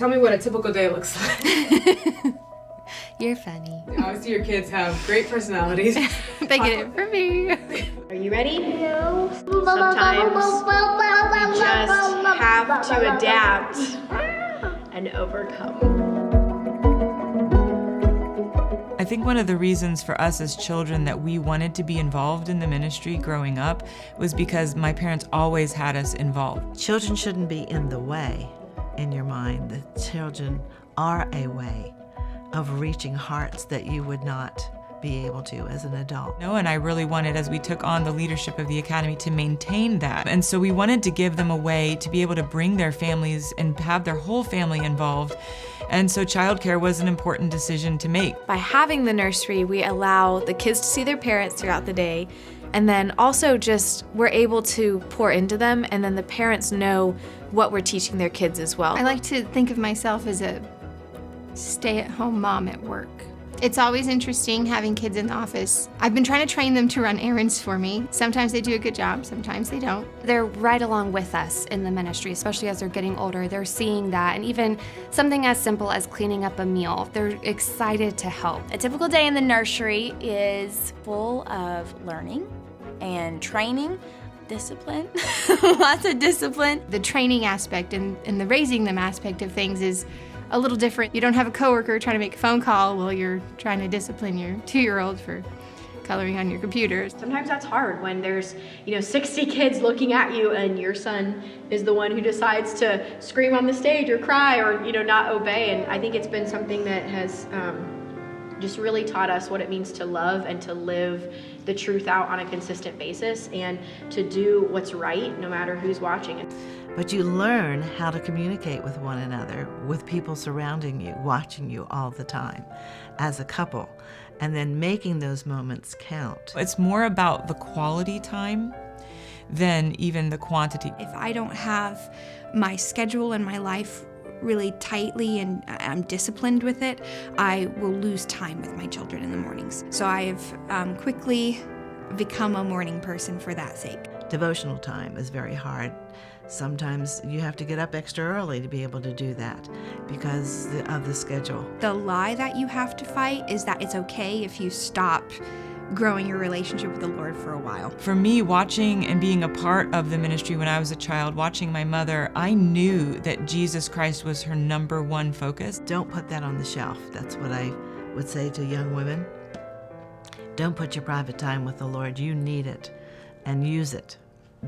tell me what a typical day looks like. You're funny. Obviously your kids have great personalities. They get it from me. Are you ready? No. Sometimes we just have to adapt and overcome. I think one of the reasons for us as children that we wanted to be involved in the ministry growing up was because my parents always had us involved. Children shouldn't be in the way in your mind. The children are a way of reaching hearts that you would not be able to as an adult. No, and I really wanted, as we took on the leadership of the Academy, to maintain that. And so we wanted to give them a way to be able to bring their families and have their whole family involved. And so childcare was an important decision to make. By having the nursery, we allow the kids to see their parents throughout the day, and then also just we're able to pour into them, and then the parents know what we're teaching their kids as well. I like to think of myself as a stay-at-home mom at work. It's always interesting having kids in the office. I've been trying to train them to run errands for me. Sometimes they do a good job, sometimes they don't. They're right along with us in the ministry, especially as they're getting older. They're seeing that, and even something as simple as cleaning up a meal, they're excited to help. A typical day in the nursery is full of learning and training, discipline, lots of discipline. The training aspect and the raising them aspect of things is a little different. You don't have a coworker trying to make a phone call while you're trying to discipline your 2-year-old for coloring on your computer. Sometimes that's hard when there's 60 kids looking at you and your son is the one who decides to scream on the stage or cry or not obey. And I think it's been something that has just really taught us what it means to love and to live the truth out on a consistent basis and to do what's right no matter who's watching. But you learn how to communicate with one another, with people surrounding you, watching you all the time as a couple, and then making those moments count. It's more about the quality time than even the quantity. If I don't have my schedule and my life really tightly and I'm disciplined with it, I will lose time with my children in the mornings. So I've quickly become a morning person for that sake. Devotional time is very hard. Sometimes you have to get up extra early to be able to do that because of the schedule. The lie that you have to fight is that it's okay if you stop growing your relationship with the Lord for a while. For me, watching and being a part of the ministry when I was a child, watching my mother, I knew that Jesus Christ was her number one focus. Don't put that on the shelf. That's what I would say to young women. Don't put your private time with the Lord. You need it, and use it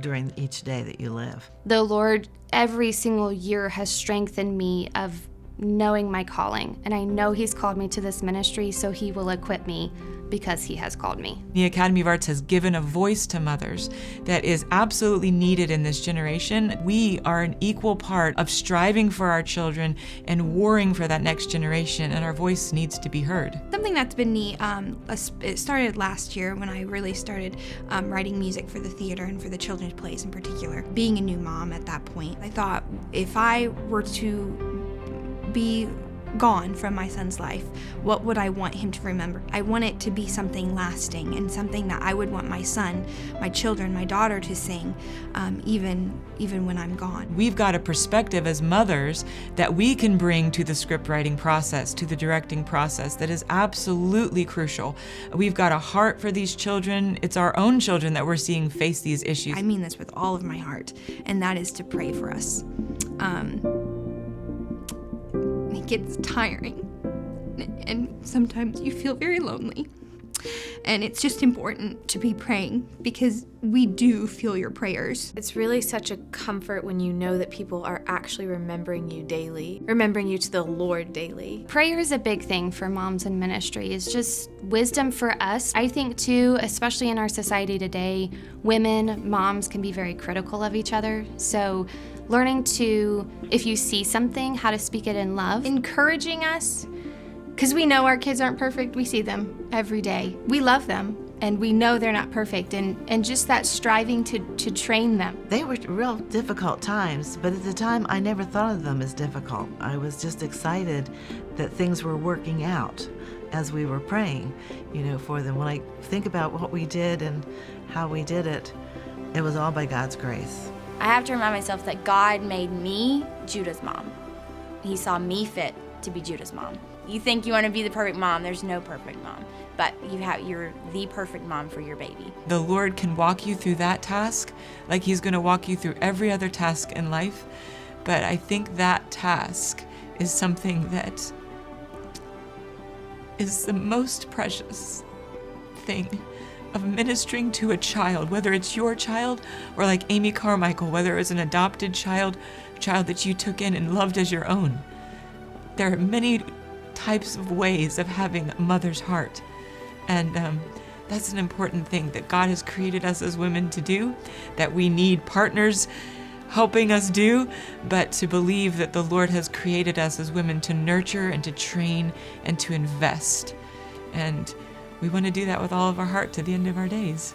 during each day that you live. The Lord, every single year, has strengthened me of knowing my calling, and I know He's called me to this ministry, so He will equip me because He has called me. The Academy of Arts has given a voice to mothers that is absolutely needed in this generation. We are an equal part of striving for our children and warring for that next generation, and our voice needs to be heard. Something that's been neat, it started last year when I really started writing music for the theater and for the children's plays in particular. Being a new mom at that point, I thought if I were to be gone from my son's life, what would I want him to remember? I want it to be something lasting and something that I would want my son, my children, my daughter to sing, even when I'm gone. We've got a perspective as mothers that we can bring to the script writing process, to the directing process, that is absolutely crucial. We've got a heart for these children. It's our own children that we're seeing face these issues. I mean this with all of my heart, and that is to pray for us. It gets tiring, and sometimes you feel very lonely. And it's just important to be praying because we do feel your prayers. It's really such a comfort when you know that people are actually remembering you daily, remembering you to the Lord daily. Prayer is a big thing for moms in ministry. It's just wisdom for us. I think too, especially in our society today, women, moms can be very critical of each other. So learning to, if you see something, how to speak it in love. Encouraging us, because we know our kids aren't perfect. We see them every day. We love them, and we know they're not perfect, and just that striving to train them. They were real difficult times, but at the time I never thought of them as difficult. I was just excited that things were working out as we were praying, for them. When I think about what we did and how we did it, it was all by God's grace. I have to remind myself that God made me Judah's mom. He saw me fit to be Judah's mom. You think you want to be the perfect mom, there's no perfect mom. But you're the perfect mom for your baby. The Lord can walk you through that task like He's going to walk you through every other task in life. But I think that task is something that is the most precious thing of ministering to a child, whether it's your child or like Amy Carmichael, whether it was an adopted child that you took in and loved as your own. There are many types of ways of having a mother's heart. And that's an important thing that God has created us as women to do, that we need partners helping us do, but to believe that the Lord has created us as women to nurture and to train and to invest. And we want to do that with all of our heart to the end of our days.